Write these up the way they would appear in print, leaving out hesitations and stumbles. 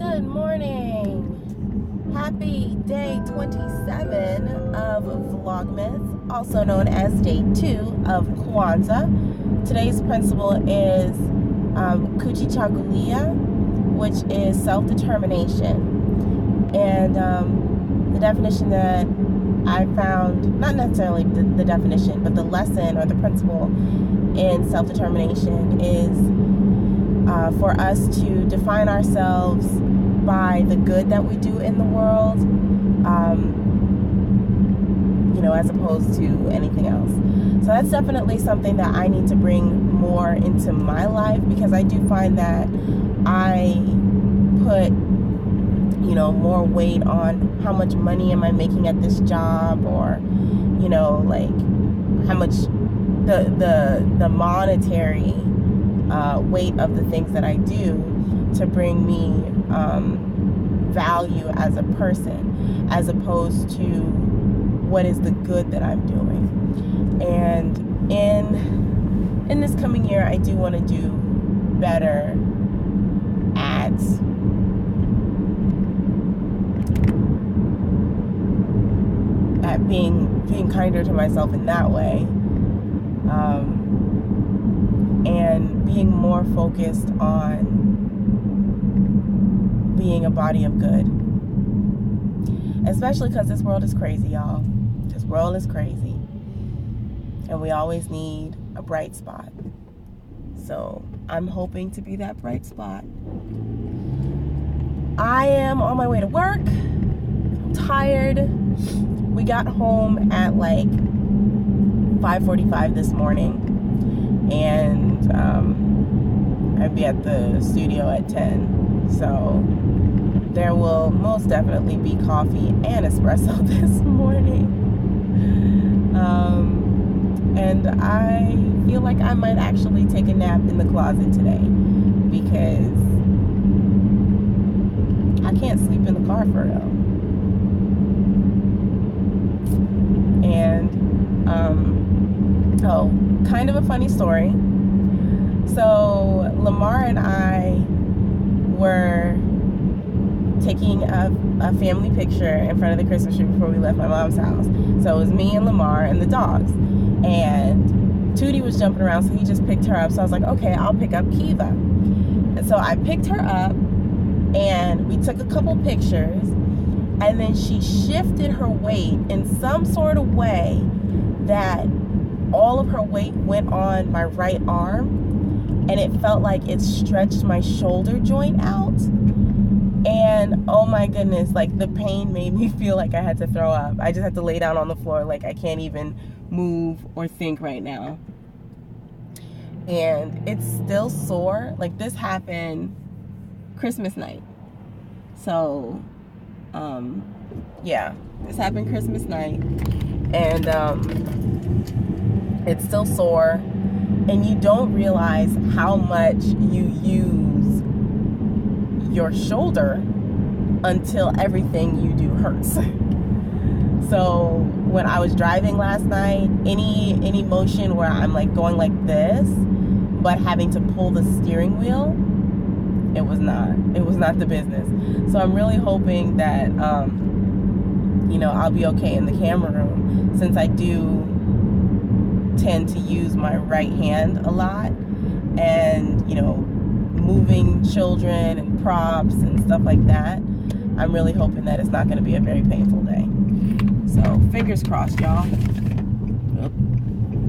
Good morning. Happy day 27 of Vlogmas, also known as day 2 of Kwanzaa. Today's principle is Kujichagulia, which is self-determination. And the definition that I found, not necessarily the definition, but the lesson or the principle in self-determination is for us to define ourselves by the good that we do in the world, as opposed to anything else. So that's definitely something that I need to bring more into my life, because I do find that I put, more weight on how much money am I making at this job, or, like how much the monetary weight of the things that I do to bring me value as a person, as opposed to what is the good that I'm doing. And in this coming year, I do want to do better at being kinder to myself in that way, and being more focused on being a body of good. Especially because this world is crazy, y'all. This world is crazy. And we always need a bright spot. So I'm hoping to be that bright spot. I am on my way to work. I'm tired. We got home at like 5:45 this morning. And I'd be at the studio at 10. So there will most definitely be coffee and espresso this morning. And I feel like I might actually take a nap in the closet today, because I can't sleep in the car for real. And kind of a funny story. So Lamar and I were taking a family picture in front of the Christmas tree before we left my mom's house. So it was me and Lamar and the dogs. And Tootie was jumping around, so he just picked her up. So I was like, okay, I'll pick up Kiva. And so I picked her up, and we took a couple pictures, and then she shifted her weight in some sort of way that all of her weight went on my right arm, and it felt like it stretched my shoulder joint out. And oh my goodness, like the pain made me feel like I had to throw up. I just had to lay down on the floor, like I can't even move or think right now. And it's still sore. Like this happened Christmas night. So yeah, this happened Christmas night, and it's still sore, and you don't realize how much you use your shoulder until everything you do hurts. So when I was driving last night, any motion where I'm like going like this but having to pull the steering wheel, it was not the business. So I'm really hoping that I'll be okay in the camera room, since I do tend to use my right hand a lot, and moving children and props and stuff like that. I'm really hoping that it's not going to be a very painful day. So fingers crossed, y'all. Oh,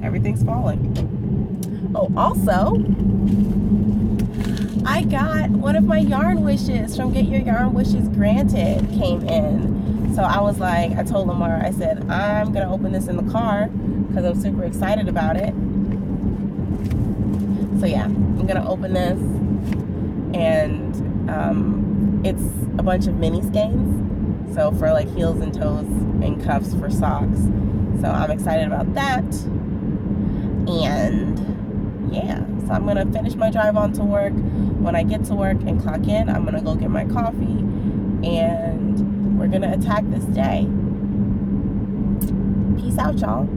everything's falling. Oh, also, I got one of my yarn wishes from Get Your Yarn Wishes Granted came in. So I was like, I told Lamar, I said, I'm going to open this in the car because I'm super excited about it. So yeah, I'm going to open this. And it's a bunch of mini skeins. So for like heels and toes and cuffs for socks. So I'm excited about that. And yeah, so I'm going to finish my drive on to work. When I get to work and clock in, I'm going to go get my coffee, and we're going to attack this day. Peace out, y'all.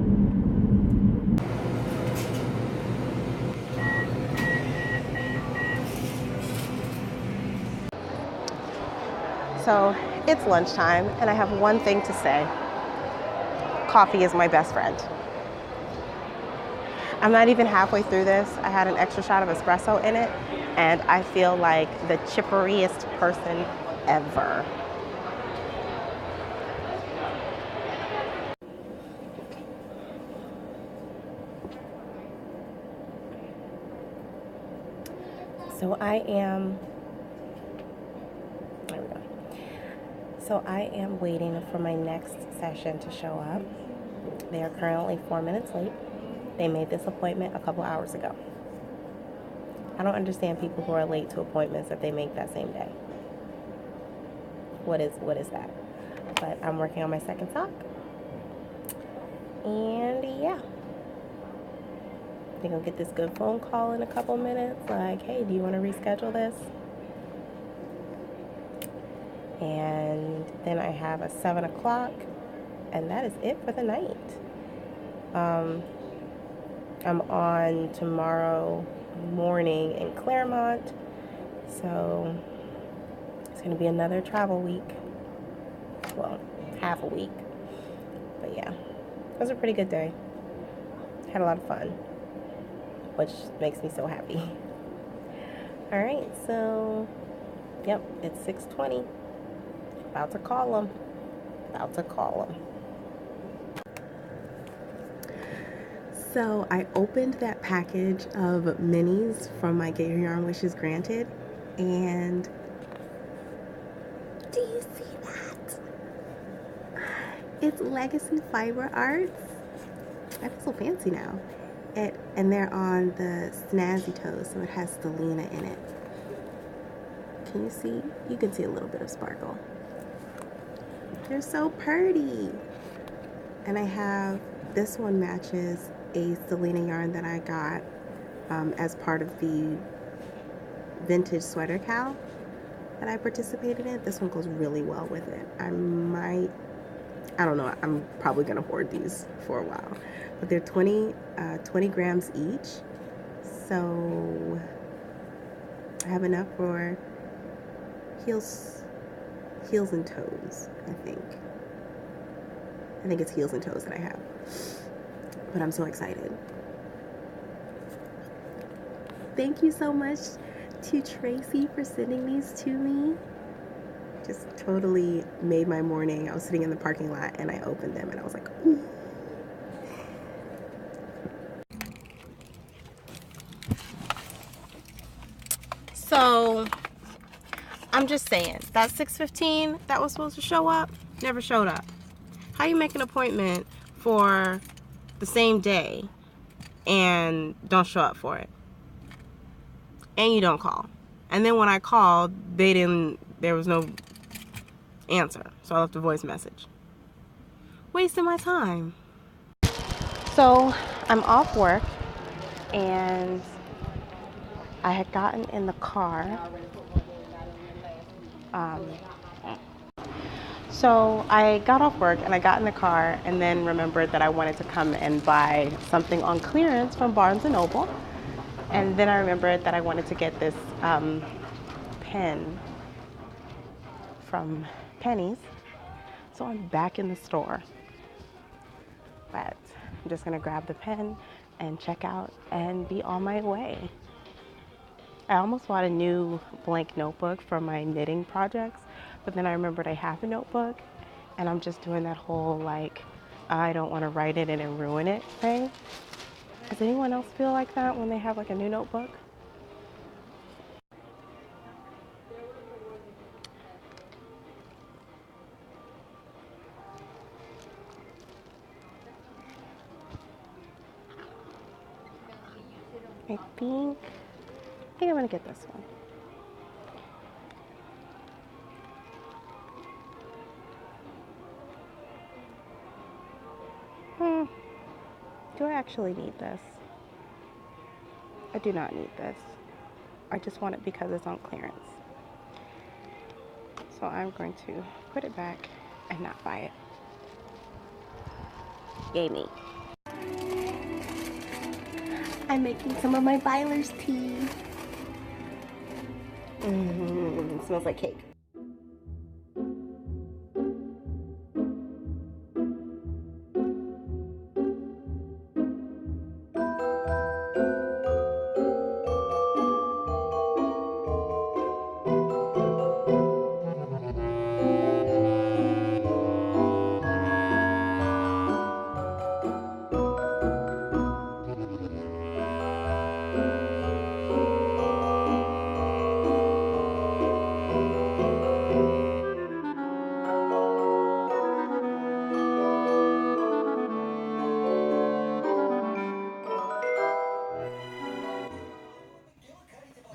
So it's lunchtime and I have one thing to say. Coffee is my best friend. I'm not even halfway through this. I had an extra shot of espresso in it and I feel like the chipperiest person ever. So I am waiting for my next session to show up. They are currently 4 minutes late. They made this appointment a couple hours ago. I don't understand people who are late to appointments that they make that same day. What is that? But I'm working on my second sock. And yeah. I think I'll get this good phone call in a couple minutes. Like, hey, do you want to reschedule this? And then I have a 7 o'clock. And that is it for the night. I'm on tomorrow morning in Claremont, so it's going to be another travel week. Well, half a week. But yeah, it was a pretty good day. Had a lot of fun, which makes me so happy. All right, so, yep, it's 6:20. About to call them. So I opened that package of minis from my Get Your Yarn Wishes Granted, and do you see that? It's Legacy Fiber Arts. I feel so fancy now. And they're on the Snazzy Toes, so it has Selena in it. Can you see? You can see a little bit of sparkle. They're so pretty. And I have, this one matches a Selena yarn that I got as part of the vintage sweater cow that I participated in. This one goes really well with it. I don't know, I'm probably gonna hoard these for a while. But they're 20 grams each. So I have enough for heels and toes, I think. I think it's heels and toes that I have. But I'm so excited. Thank you so much to Tracy for sending these to me. Just totally made my morning. I was sitting in the parking lot and I opened them and I was like, ooh. So, I'm just saying, that 6:15 that was supposed to show up, never showed up. How you make an appointment for the same day and don't show up for it? And you don't call. And then when I called, there was no answer. So I left a voice message. Wasting my time. So I'm off work and I had gotten in the car. So I got off work and I got in the car and then remembered that I wanted to come and buy something on clearance from Barnes & Noble. And then I remembered that I wanted to get this pen from Penny's. So I'm back in the store. But I'm just gonna grab the pen and check out and be on my way. I almost bought a new blank notebook for my knitting projects, but then I remembered I have a notebook and I'm just doing that whole like, I don't want to write it and ruin it thing. Does anyone else feel like that when they have like a new notebook? I think I'm gonna get this one. Do I actually need this? I do not need this. I just want it because it's on clearance. So I'm going to put it back and not buy it. Yay me. I'm making some of my Byler's tea. Smells like cake.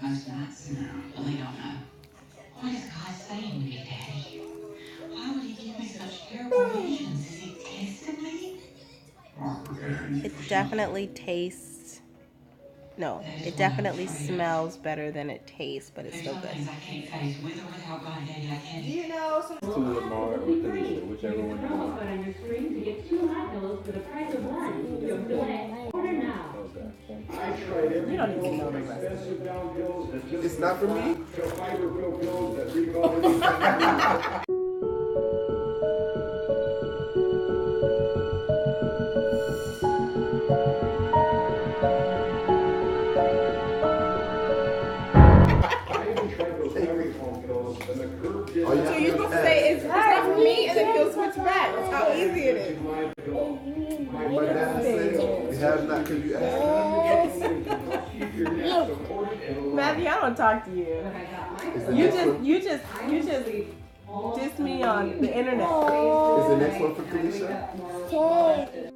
Most nights, well, they don't know. What is God saying to me, Daddy? Why would He give me such terrible visions? Is He testing me? It definitely tastes. No, it definitely smells better than it tastes, but it's still good. There's some things I can't face with or without God, Daddy. I can't. Do you know some To Lamar or Felicia, whichever one you want. on your screen to get 2 hot pillows for the price of 1. Don't delay. Order now. Okay. You don't even know the rest. It's not for me. So you're supposed to say it's not for me, and then he'll switch back. That's how easy it is. My dad said it has not because you asked. Matthew, I don't talk to you. You just diss me on the internet. Is the next one for Felicia?